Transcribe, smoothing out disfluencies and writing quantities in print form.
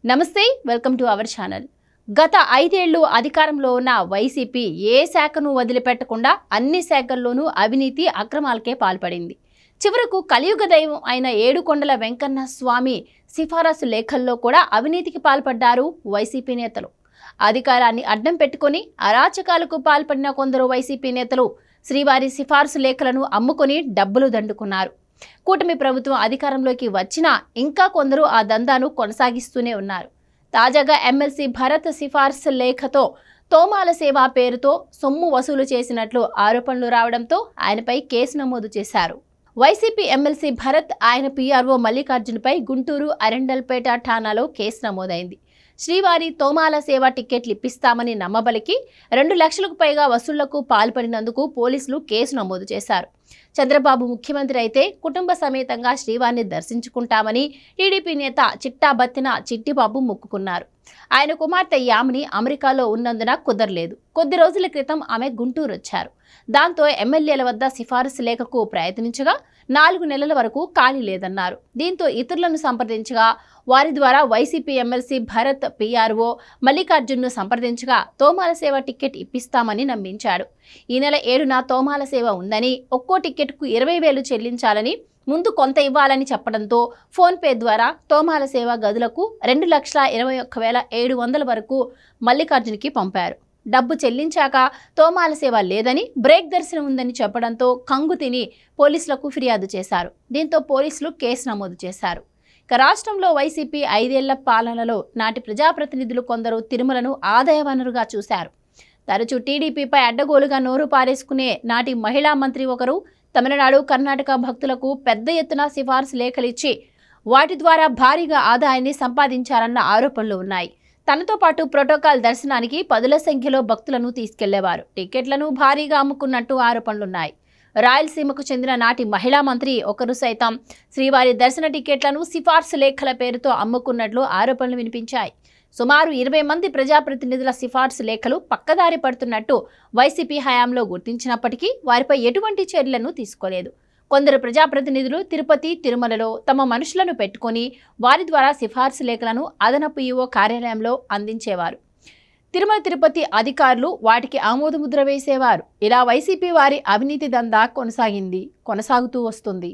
నమస్తే, welcome to our channel. గత 5 ఏళ్లు అధికారంలో ఉన్న వైసీపీ ఏ శాఖను వదిలిపెట్టకుండా అన్ని శాఖల్లోనూ అవినీతి అక్రమాలకే పాల్పడింది. చివరకు కలియుగ దైవం అయిన ఏడుకొండల వెంకన్న స్వామి సిఫారసు లేఖల్లో కూడా అవినీతికి పాల్పడ్డారు వైసీపీ నేతలు. అధికారాన్ని అడ్డం పెట్టుకుని అరాచకాలకు పాల్పడిన కొందరు వైసీపీ నేతలు శ్రీవారి సిఫారసు లేఖలను అమ్ముకొని డబ్బులు దండుకున్నారు. కూటమి ప్రభుత్వం అధికారంలోకి వచ్చినా ఇంకా కొందరు ఆ దందాను కొనసాగిస్తూనే ఉన్నారు. తాజాగా ఎమ్మెల్సీ భరత్ సిఫార్సు లేఖతో తోమాల సేవ పేరుతో సొమ్ము వసూలు చేసినట్లు ఆరోపణలు రావడంతో ఆయనపై కేసు నమోదు చేశారు. వైసీపీ ఎమ్మెల్సీ భరత్, ఆయన పీఆర్ఓ మల్లికార్జునపై గుంటూరు అరెండల్పేట ఠాణాలో కేసు నమోదైంది. శ్రీవారి తోమాల సేవ టికెట్లు ఇప్పిస్తామని నమ్మబలికి 2 లక్షలకు పైగా వసూళ్లకు పాల్పడినందుకు పోలీసులు కేసు నమోదు చేశారు. చంద్రబాబు ముఖ్యమంత్రి అయితే కుటుంబ సమేతంగా శ్రీవారిని దర్శించుకుంటామని టీడీపీ నేత చిట్టాబత్తిన చిట్టిబాబు మొక్కుకున్నారు. ఆయన కుమార్తె యామిని అమెరికాలో ఉన్నందున కుదరలేదు. కొద్ది రోజుల క్రితం ఆమె గుంటూరు వచ్చారు. దాంతో ఎమ్మెల్యేల వద్ద సిఫారసు లేఖకు ప్రయత్నించగా 4 నెలల వరకు ఖాళీ లేదన్నారు. దీంతో ఇతరులను సంప్రదించగా వారి ద్వారా వైసీపీ ఎమ్మెల్సీ భరత్ పీఆర్ఓ మల్లికార్జున్ను సంప్రదించగా తోమాల సేవ టికెట్ ఇప్పిస్తామని నమ్మించాడు. ఈ నెల 7న తోమాల సేవ ఉందని, ఒక్కో టికెట్కు 20,000 చెల్లించాలని, ముందు కొంత ఇవ్వాలని చెప్పడంతో ఫోన్పే ద్వారా తోమాల సేవ గదులకు 2,21,700 వరకు మల్లికార్జున్కి పంపారు. డబ్బు చెల్లించాక తోమాల సేవ లేదని, బ్రేక్ దర్శనం ఉందని చెప్పడంతో కంగు తిని పోలీసులకు ఫిర్యాదు చేశారు. దీంతో పోలీసులు కేసు నమోదు చేశారు. ఇక రాష్ట్రంలో వైసీపీ 5 ఏళ్ల పాలనలో నాటి ప్రజాప్రతినిధులు కొందరు తిరుమలను ఆదాయ వనరుగా చూశారు. తరచూ టీడీపీపై అడ్డగోలుగా నోరు పారేసుకునే నాటి మహిళా మంత్రి ఒకరు తమిళనాడు, కర్ణాటక భక్తులకు పెద్ద ఎత్తున సిఫార్సు లేఖలిచ్చి వాటి ద్వారా భారీగా ఆదాయాన్ని సంపాదించారన్న ఆరోపణలు ఉన్నాయి. తనతో పాటు ప్రోటోకాల్ దర్శనానికి 10ల సంఖ్యలో భక్తులను తీసుకెళ్లేవారు. టికెట్లను భారీగా అమ్ముకున్నట్టు ఆరోపణలున్నాయి. రాయలసీమకు చెందిన నాటి మహిళా మంత్రి ఒకరు సైతం శ్రీవారి దర్శన టికెట్లను సిఫార్సు లేఖల పేరుతో అమ్ముకున్నట్లు ఆరోపణలు వినిపించాయి. సుమారు 20 మంది ప్రజాప్రతినిధుల సిఫార్సు లేఖలు పక్కదారి పడుతున్నట్టు వైసీపీ హయాంలో గుర్తించినప్పటికీ వారిపై ఎటువంటి చర్యలను తీసుకోలేదు. కొందరు ప్రజాప్రతినిధులు తిరుపతి, తిరుమలలో తమ మనుషులను పెట్టుకుని వారి ద్వారా సిఫార్సు లేఖలను అదనపు ఈవో కార్యాలయంలో అందించేవారు. తిరుమల, తిరుపతి అధికారులు వాటికి ఆమోదముద్ర వేసేవారు. ఇలా వైసీపీ వారి అవినీతి దందా కొనసాగుతూ వస్తుంది.